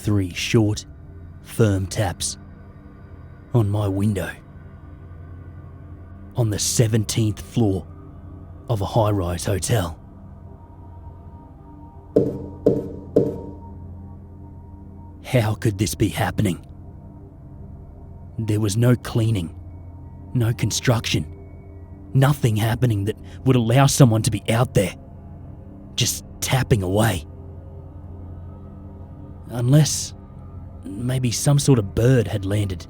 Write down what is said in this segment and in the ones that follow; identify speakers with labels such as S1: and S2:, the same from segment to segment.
S1: 3 short, firm taps on my window on the 17th floor of a high-rise hotel. How could this be happening? There was no cleaning, no construction, nothing happening that would allow someone to be out there, just tapping away. Unless maybe some sort of bird had landed.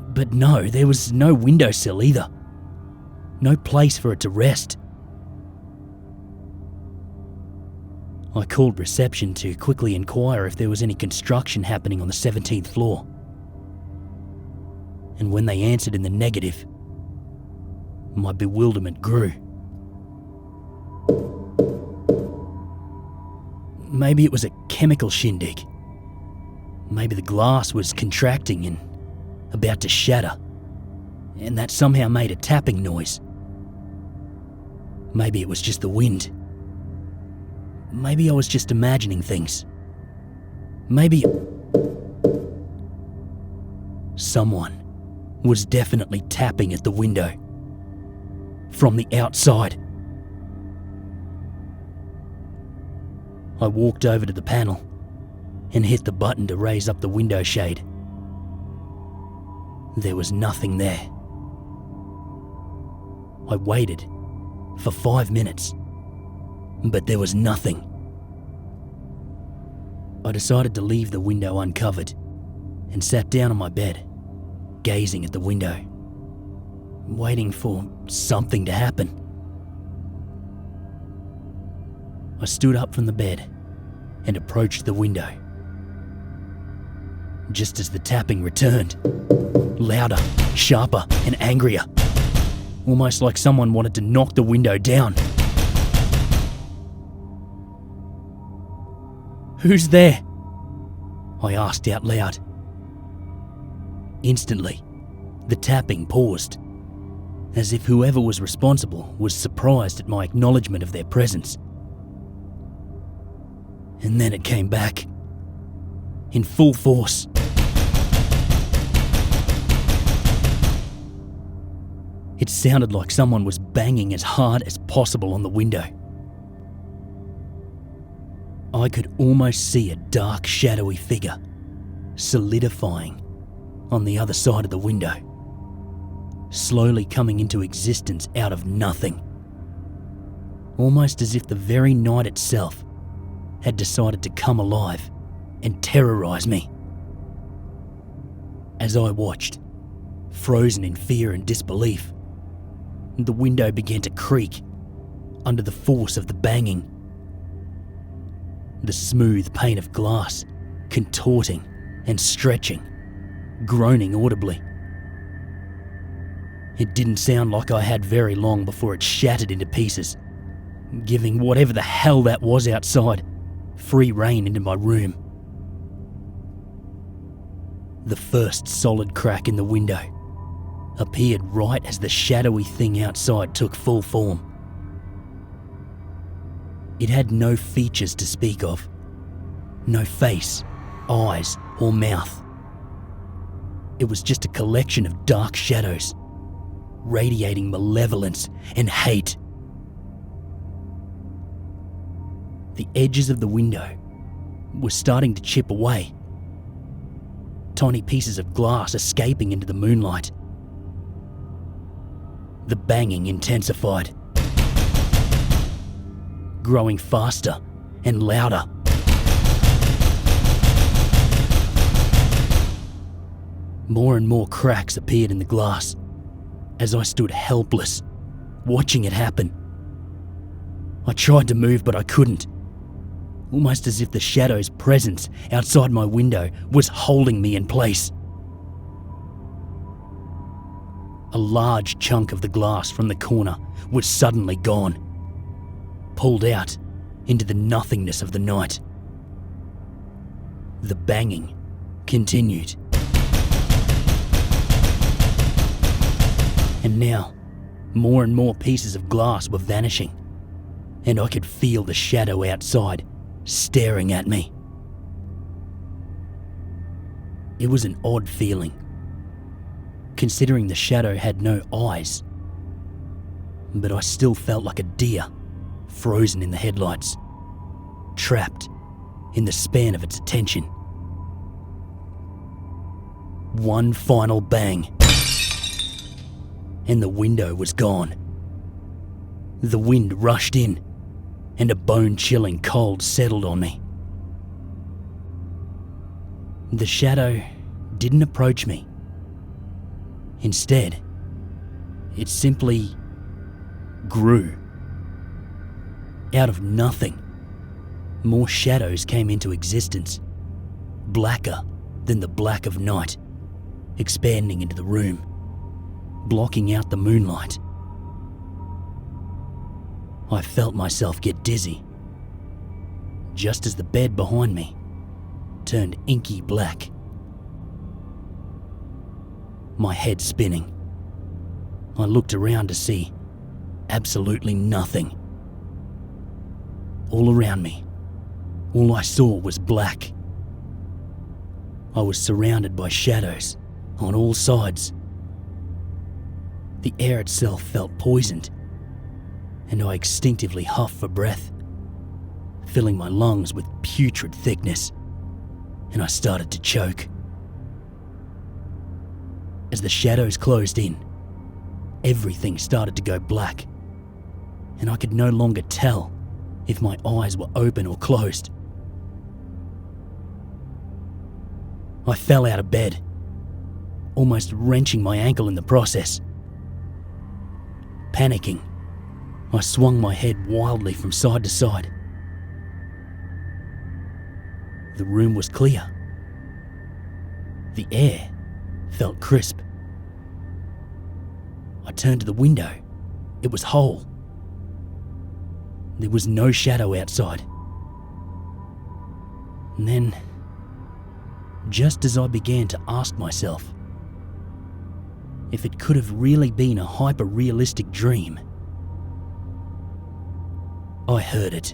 S1: But no, there was no windowsill either. No place for it to rest. I called reception to quickly inquire if there was any construction happening on the 17th floor. And when they answered in the negative, my bewilderment grew. Maybe it was a chemical shindig. Maybe the glass was contracting and about to shatter, and that somehow made a tapping noise. Maybe it was just the wind. Maybe I was just imagining things. Maybe someone was definitely tapping at the window from the outside. I walked over to the panel and hit the button to raise up the window shade. There was nothing there. I waited for 5 minutes, but there was nothing. I decided to leave the window uncovered and sat down on my bed, gazing at the window, waiting for something to happen. I stood up from the bed and approached the window. Just as the tapping returned, louder, sharper, and angrier, almost like someone wanted to knock the window down. "Who's there?" I asked out loud. Instantly, the tapping paused, as if whoever was responsible was surprised at my acknowledgement of their presence. And then it came back, in full force. It sounded like someone was banging as hard as possible on the window. I could almost see a dark, shadowy figure solidifying on the other side of the window, slowly coming into existence out of nothing, almost as if the very night itself had decided to come alive and terrorize me. As I watched, frozen in fear and disbelief, the window began to creak under the force of the banging. The smooth pane of glass contorting and stretching, groaning audibly. It didn't sound like I had very long before it shattered into pieces, giving whatever the hell that was outside free rein into my room. The first solid crack in the window appeared right as the shadowy thing outside took full form. It had no features to speak of, no face, eyes, or mouth. It was just a collection of dark shadows, radiating malevolence and hate. The edges of the window were starting to chip away, tiny pieces of glass escaping into the moonlight. The banging intensified, growing faster and louder. More and more cracks appeared in the glass as I stood helpless, watching it happen. I tried to move, but I couldn't, almost as if the shadow's presence outside my window was holding me in place. A large chunk of the glass from the corner was suddenly gone, pulled out into the nothingness of the night. The banging continued. And now, more and more pieces of glass were vanishing, and I could feel the shadow outside staring at me. It was an odd feeling, considering the shadow had no eyes, but I still felt like a deer frozen in the headlights, trapped in the span of its attention. One final bang, and the window was gone. The wind rushed in, and a bone-chilling cold settled on me. The shadow didn't approach me. Instead, it simply grew. Out of nothing, more shadows came into existence, blacker than the black of night, expanding into the room, blocking out the moonlight. I felt myself get dizzy, just as the bed behind me turned inky black. My head spinning, I looked around to see absolutely nothing. All around me, all I saw was black. I was surrounded by shadows on all sides. The air itself felt poisoned, and I instinctively huffed for breath, filling my lungs with putrid thickness, and I started to choke. As the shadows closed in, everything started to go black, and I could no longer tell if my eyes were open or closed. I fell out of bed, almost wrenching my ankle in the process. Panicking, I swung my head wildly from side to side. The room was clear. The air felt crisp. I turned to the window. It was whole. There was no shadow outside. And then, just as I began to ask myself if it could have really been a hyper-realistic dream, I heard it.